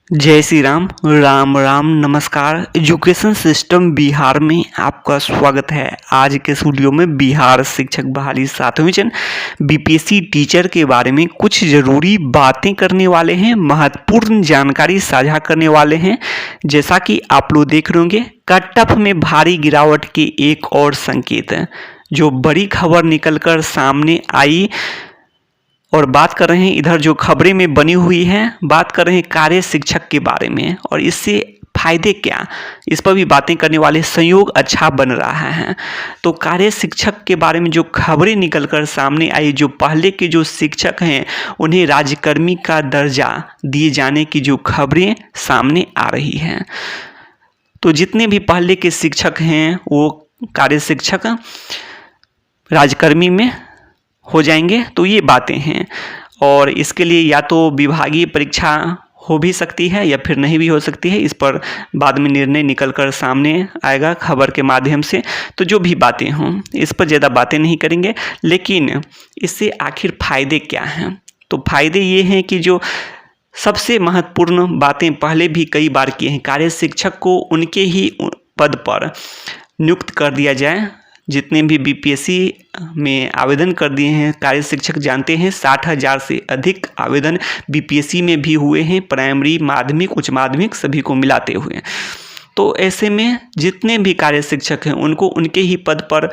जय श्री राम। राम राम नमस्कार। Education system Bihar में आपका स्वागत है। आज के इस वीडियो में बिहार शिक्षक बहाली 7वें चरण बीपीएससी टीचर के बारे में कुछ ज़रूरी बातें करने वाले हैं, महत्वपूर्ण जानकारी साझा करने वाले हैं। जैसा कि आप लोग देख रहे होंगे, कट ऑफ में भारी गिरावट के एक और संकेत है। जो बड़ी खबर निकलकर सामने आई और बात कर रहे हैं, इधर जो खबरें में बनी हुई हैं, बात कर रहे हैं कार्य शिक्षक के बारे में और इससे फायदे क्या, इस पर भी बातें करने वाले। संयोग अच्छा बन रहा है। तो कार्य शिक्षक के बारे में जो खबरें निकलकर सामने आई, जो पहले के जो शिक्षक हैं उन्हें राज्यकर्मी का दर्जा दिए जाने की जो खबरें सामने आ रही हैं, तो जितने भी पहले के शिक्षक हैं वो कार्य शिक्षक राज्यकर्मी में हो जाएंगे। तो ये बातें हैं और इसके लिए या तो विभागीय परीक्षा हो भी सकती है या फिर नहीं भी हो सकती है। इस पर बाद में निर्णय निकलकर सामने आएगा खबर के माध्यम से। तो जो भी बातें हों, इस पर ज़्यादा बातें नहीं करेंगे। लेकिन इससे आखिर फ़ायदे क्या हैं? तो फायदे ये हैं कि जो सबसे महत्वपूर्ण बातें पहले भी कई बार किए हैं, कार्य शिक्षक को उनके ही पद पर नियुक्त कर दिया जाए। जितने भी बीपीएससी में आवेदन कर दिए हैं कार्य शिक्षक, जानते हैं 60,000 से अधिक आवेदन बीपीएससी में भी हुए हैं, प्राइमरी, माध्यमिक, उच्च माध्यमिक सभी को मिलाते हुए। तो ऐसे में जितने भी कार्य शिक्षक हैं उनको उनके ही पद पर,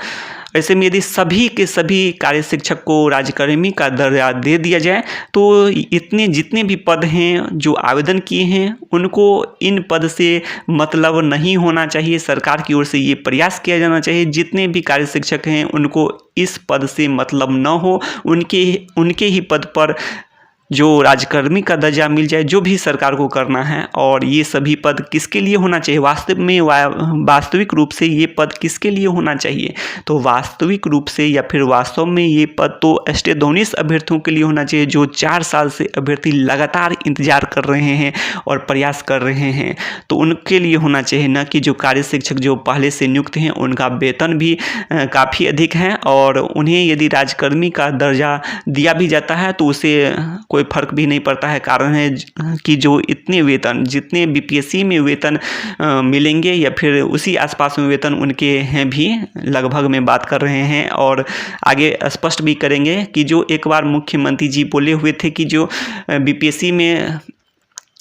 ऐसे में यदि सभी के सभी कार्य शिक्षक को राज्यकर्मी का दर्जा दे दिया जाए तो इतने जितने भी पद हैं जो आवेदन किए हैं उनको इन पद से मतलब नहीं होना चाहिए। सरकार की ओर से ये प्रयास किया जाना चाहिए जितने भी कार्य शिक्षक हैं उनको इस पद से मतलब न हो, उनके ही पद पर जो राज्यकर्मी का दर्जा मिल जाए, जो भी सरकार को करना है। और ये सभी पद किसके लिए होना चाहिए? वास्तविक रूप से ये पद किसके लिए होना चाहिए? तो वास्तविक रूप से या फिर वास्तव में ये पद तो एस्टेडोनिस अभ्यर्थियों के लिए होना चाहिए, जो 4 साल से अभ्यर्थी लगातार इंतजार कर रहे हैं और प्रयास कर रहे हैं। तो उनके लिए होना चाहिए, न कि जो कार्य शिक्षक जो पहले से नियुक्त हैं उनका वेतन भी काफ़ी अधिक है और उन्हें यदि राज्यकर्मी का दर्जा दिया भी जाता है तो उसे कोई फर्क भी नहीं पड़ता है। कारण है कि जो इतने वेतन, जितने बीपीएससी में वेतन मिलेंगे या फिर उसी आसपास में वेतन उनके हैं भी, लगभग में बात कर रहे हैं। और आगे स्पष्ट भी करेंगे कि जो एक बार मुख्यमंत्री जी बोले हुए थे कि जो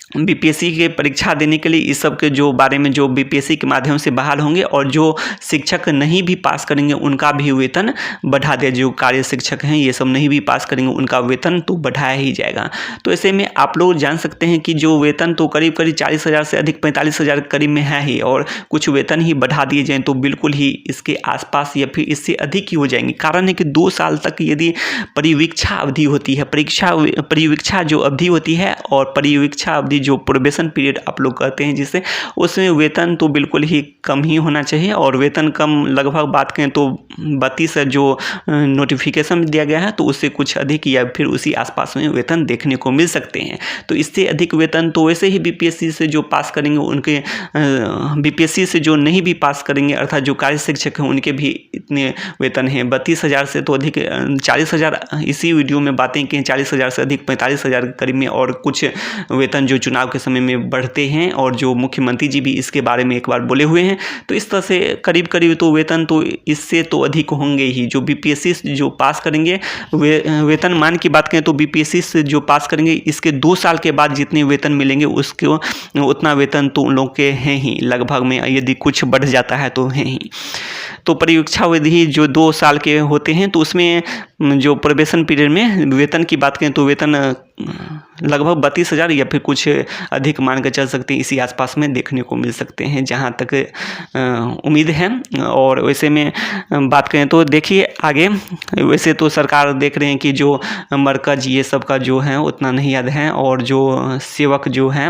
बीपीएससी के परीक्षा देने के लिए इस सब के जो बारे में, जो बीपीएससी के माध्यम से बहाल होंगे और जो शिक्षक नहीं भी पास करेंगे उनका भी वेतन बढ़ा दिया। जो कार्य शिक्षक हैं ये सब नहीं भी पास करेंगे उनका वेतन तो बढ़ाया ही जाएगा। तो ऐसे में आप लोग जान सकते हैं कि जो वेतन तो करीब 40,000 से अधिक 45,000 करीब में है ही, और कुछ वेतन ही बढ़ा दिए जाएँ तो बिल्कुल ही इसके आसपास या फिर इससे अधिक ही हो जाएंगे। कारण है कि 2 साल तक यदि परिवीक्षा अवधि होती है, परिवीक्षा जो अवधि होती है और परिवीक्षा अवधि जो प्रोबेशन पीरियड आप लोग कहते हैं जिसे, उसमें वेतन तो बिल्कुल ही कम ही होना चाहिए। और वेतन कम लगभग बात करें तो 32 जो नोटिफिकेशन दिया गया है तो उससे कुछ अधिक या फिर उसी आसपास में वेतन देखने को मिल सकते हैं। तो इससे अधिक वेतन तो वैसे ही बीपीएससी से जो पास करेंगे उनके, बीपीएससी से जो नहीं भी पास करेंगे अर्थात जो कार्य शिक्षक हैं उनके भी इतने वेतन हैं। 32,000 से तो अधिक 40,000 इसी वीडियो में बातें की, 40,000 से अधिक 45,000 करीब में। और कुछ वेतन जो चुनाव के समय में बढ़ते हैं और जो मुख्यमंत्री जी भी इसके बारे में एक बार बोले हुए हैं। तो इस तरह से करीब करीब तो वेतन तो इससे तो अधिक होंगे ही। जो बीपीएससी से जो पास करेंगे, वेतन मान की बात करें तो बीपीएससी से जो पास करेंगे इसके 2 साल के बाद जितने वेतन मिलेंगे उसके उतना वेतन तो उन लोग के हैं ही लगभग में, यदि कुछ बढ़ जाता है तो हैं ही। तो परीक्षा अवधि जो 2 साल के होते हैं तो उसमें जो प्रोबेशन पीरियड में वेतन की बात करें तो वेतन लगभग 32,000 या फिर कुछ अधिक मान कर चल सकते हैं, इसी आसपास में देखने को मिल सकते हैं जहां तक उम्मीद है। और वैसे में बात करें तो देखिए आगे, वैसे तो सरकार देख रहे हैं कि जो मरकज ये सब का जो है उतना नहीं याद है और जो सेवक जो है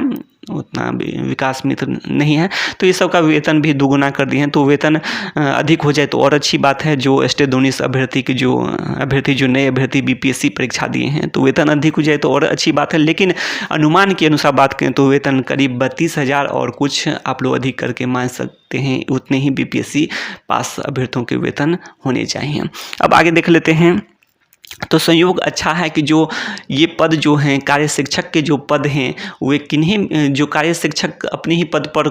उतना विकास मित्र नहीं है, तो ये सब का वेतन भी दुगुना कर दिए हैं। तो वेतन अधिक हो जाए तो और अच्छी बात है। जो एस्टेडोनिस अभ्यर्थी के जो नए अभ्यर्थी बीपीएससी परीक्षा दिए हैं तो वेतन अधिक हो जाए तो और अच्छी बात है। लेकिन अनुमान के अनुसार बात करें तो वेतन करीब 32,000 और कुछ आप लोग अधिक करके मान सकते हैं, उतने ही बीपीएससी पास अभ्यर्थियों के वेतन होने चाहिए। अब आगे देख लेते हैं तो संयोग अच्छा है कि जो ये पद जो हैं कार्य शिक्षक के जो पद हैं वे किन्हीं जो कार्य शिक्षक अपने ही पद पर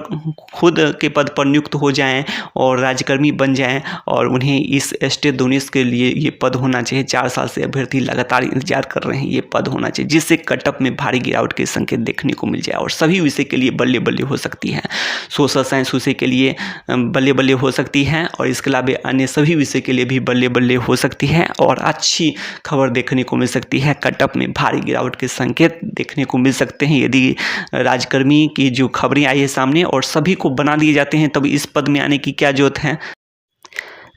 खुद के पद पर नियुक्त हो जाएं और राज्यकर्मी बन जाएं और उन्हें इस स्टेट डोनेस के लिए ये पद होना चाहिए। 4 साल से अभ्यर्थी लगातार इंतजार कर रहे हैं, ये पद होना चाहिए जिससे कटअप में भारी गिरावट के संकेत देखने को मिल जाए और सभी विषय के लिए बल्ले बल्ले हो सकती है। सोशल साइंस विषय के लिए बल्ले बल्ले हो सकती है और इसके अलावा अन्य सभी विषय के लिए भी बल्ले बल्ले हो सकती है और अच्छी खबर देखने को मिल सकती है। कटअप में भारी गिरावट के संकेत देखने को मिल सकते हैं यदि राज्यकर्मी की जो खबरें आई है सामने और सभी को बना दिए जाते हैं, तब इस पद में आने की क्या जरूरत है।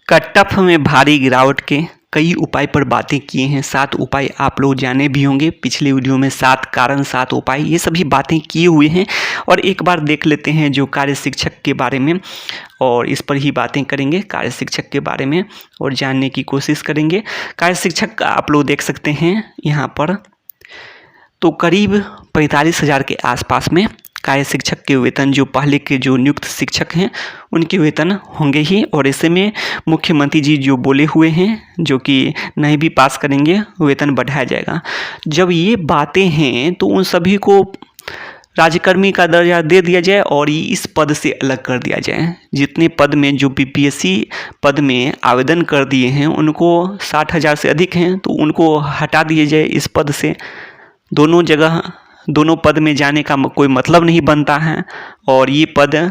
कटअप में भारी गिरावट के कई उपाय पर बातें किए हैं। 7 उपाय आप लोग जाने भी होंगे, पिछले वीडियो में 7 कारण 7 उपाय ये सभी बातें किए हुए हैं और एक बार देख लेते हैं जो कार्य शिक्षक के बारे में और इस पर ही बातें करेंगे कार्य शिक्षक के बारे में और जानने की कोशिश करेंगे। कार्य शिक्षक आप लोग देख सकते हैं यहाँ पर तो करीब 45,000 के आसपास में कार्य शिक्षक के वेतन जो पहले के जो नियुक्त शिक्षक हैं उनके वेतन होंगे ही और ऐसे में मुख्यमंत्री जी जो बोले हुए हैं जो कि नहीं भी पास करेंगे वेतन बढ़ाया जाएगा। जब ये बातें हैं तो उन सभी को राज्यकर्मी का दर्जा दे दिया जाए और इस पद से अलग कर दिया जाए। जितने पद में जो बीपीएससी पद में आवेदन कर दिए हैं उनको 60,000 से अधिक हैं तो उनको हटा दिए जाए इस पद से। दोनों पद में जाने का कोई मतलब नहीं बनता है और ये पद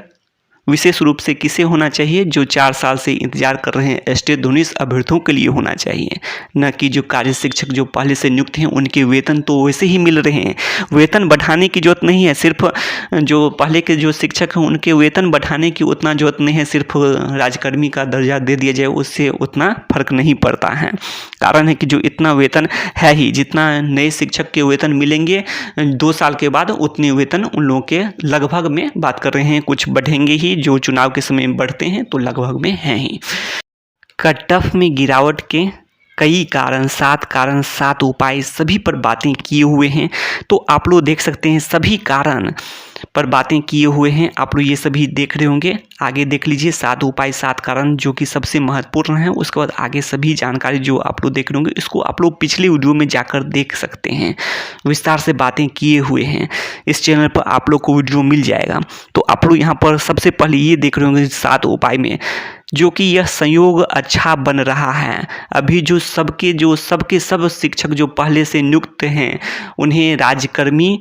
विशेष रूप से किसे होना चाहिए, जो 4 साल से इंतजार कर रहे हैं स्टेट डोनेस अभ्यर्थियों के लिए होना चाहिए, न कि जो कार्य शिक्षक जो पहले से नियुक्त हैं उनके वेतन तो वैसे ही मिल रहे हैं। वेतन बढ़ाने की जरूरत नहीं है, सिर्फ जो पहले के जो शिक्षक हैं उनके वेतन बढ़ाने की उतना जरूरत नहीं है, सिर्फ राज्यकर्मी का दर्जा दे दिया जाए उससे उतना फर्क नहीं पड़ता है। कारण है कि जो इतना वेतन है ही, जितना नए शिक्षक के वेतन मिलेंगे 2 साल के बाद उतने वेतन उन लोगों के लगभग में बात कर रहे हैं, कुछ बढ़ेंगे ही जो चुनाव के समय में बढ़ते हैं तो लगभग में हैं ही। कटअप में गिरावट के कई कारण 7 उपाय सभी पर बातें किए हुए हैं तो आप लोग देख सकते हैं सभी कारण पर बातें किए हुए हैं। आप लोग ये सभी देख रहे होंगे, आगे देख लीजिए 7 उपाय 7 कारण जो कि सबसे महत्वपूर्ण है। उसके बाद आगे सभी जानकारी जो आप लोग देख रहे होंगे इसको आप लोग पिछले वीडियो में जाकर देख सकते हैं, विस्तार से बातें किए हुए हैं। इस चैनल पर आप लोग को वीडियो मिल जाएगा। तो आप लोग यहाँ पर सबसे पहले ये देख रहे होंगे 7 उपाय में जो कि यह संयोग अच्छा बन रहा है। अभी जो सब शिक्षक जो पहले से नियुक्त हैं उन्हें राज्यकर्मी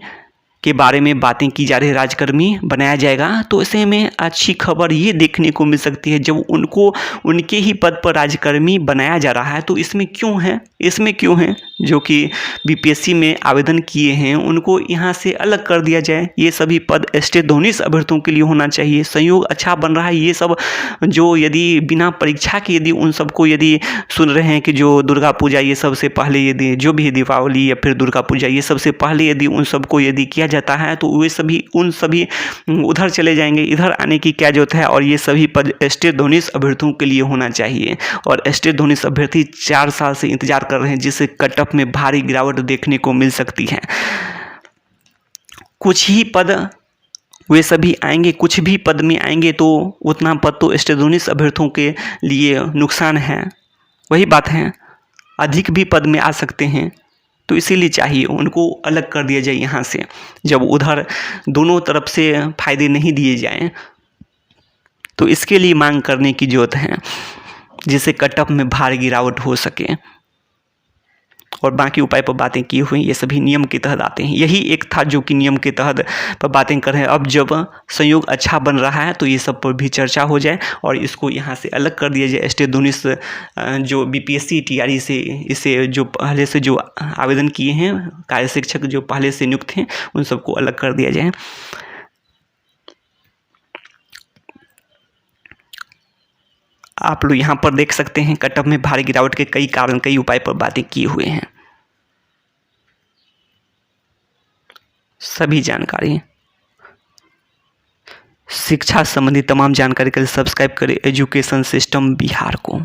के बारे में बातें की जा रही है, राज्यकर्मी बनाया जाएगा। तो ऐसे में अच्छी खबर ये देखने को मिल सकती है जब उनको उनके ही पद पर राज्यकर्मी बनाया जा रहा है तो इसमें क्यों है जो कि बीपीएससी में आवेदन किए हैं उनको यहाँ से अलग कर दिया जाए। ये सभी पद स्टेट डोनेस अभ्यर्थियों के लिए होना चाहिए। संयोग अच्छा बन रहा है। ये सब जो यदि बिना परीक्षा के यदि उन सबको यदि सुन रहे हैं कि जो दुर्गा पूजा ये सबसे पहले यदि जो भी दीपावली या फिर दुर्गा पूजा ये सबसे पहले यदि उन सबको यदि किया जाता है तो वे सभी उन सभी उधर चले जाएंगे, इधर आने की क्या जरूरत है। और ये सभी पद स्टेट डोनेस अभ्यर्थियों के लिए होना चाहिए और स्टेट डोनेस अभ्यर्थी 4 साल से इंतजार कर रहे हैं जिससे कटअप में भारी गिरावट देखने को मिल सकती है। कुछ ही पद वे सभी आएंगे, कुछ भी पद में आएंगे तो उतना पद तो स्टेट डोनेस अभ्यर्थियों के लिए नुकसान है। वही बात है, अधिक भी पद में आ सकते हैं तो इसीलिए चाहिए उनको अलग कर दिया जाए यहाँ से, जब उधर दोनों तरफ से फायदे नहीं दिए जाएं। तो इसके लिए मांग करने की जरूरत है जिससे कटअप में भारी गिरावट हो सके। और बाकी उपाय पर बातें की हुई ये सभी नियम के तहत आते हैं। यही एक था जो कि नियम के तहत पर बातें कर रहे हैं। अब जब संयोग अच्छा बन रहा है तो ये सब पर भी चर्चा हो जाए और इसको यहाँ से अलग कर दिया जाए। स्टेट डोनेस जो बीपीएससी टीआरई से इसे जो पहले से जो आवेदन किए हैं कार्य शिक्षक जो पहले से नियुक्त हैं उन सबको अलग कर दिया जाए। आप लोग यहाँ पर देख सकते हैं कटअप में भारी गिरावट के कई कारण कई उपाय पर बातें किए हुए हैं। सभी जानकारी शिक्षा संबंधी तमाम जानकारी के लिए सब्सक्राइब करें एजुकेशन सिस्टम बिहार को।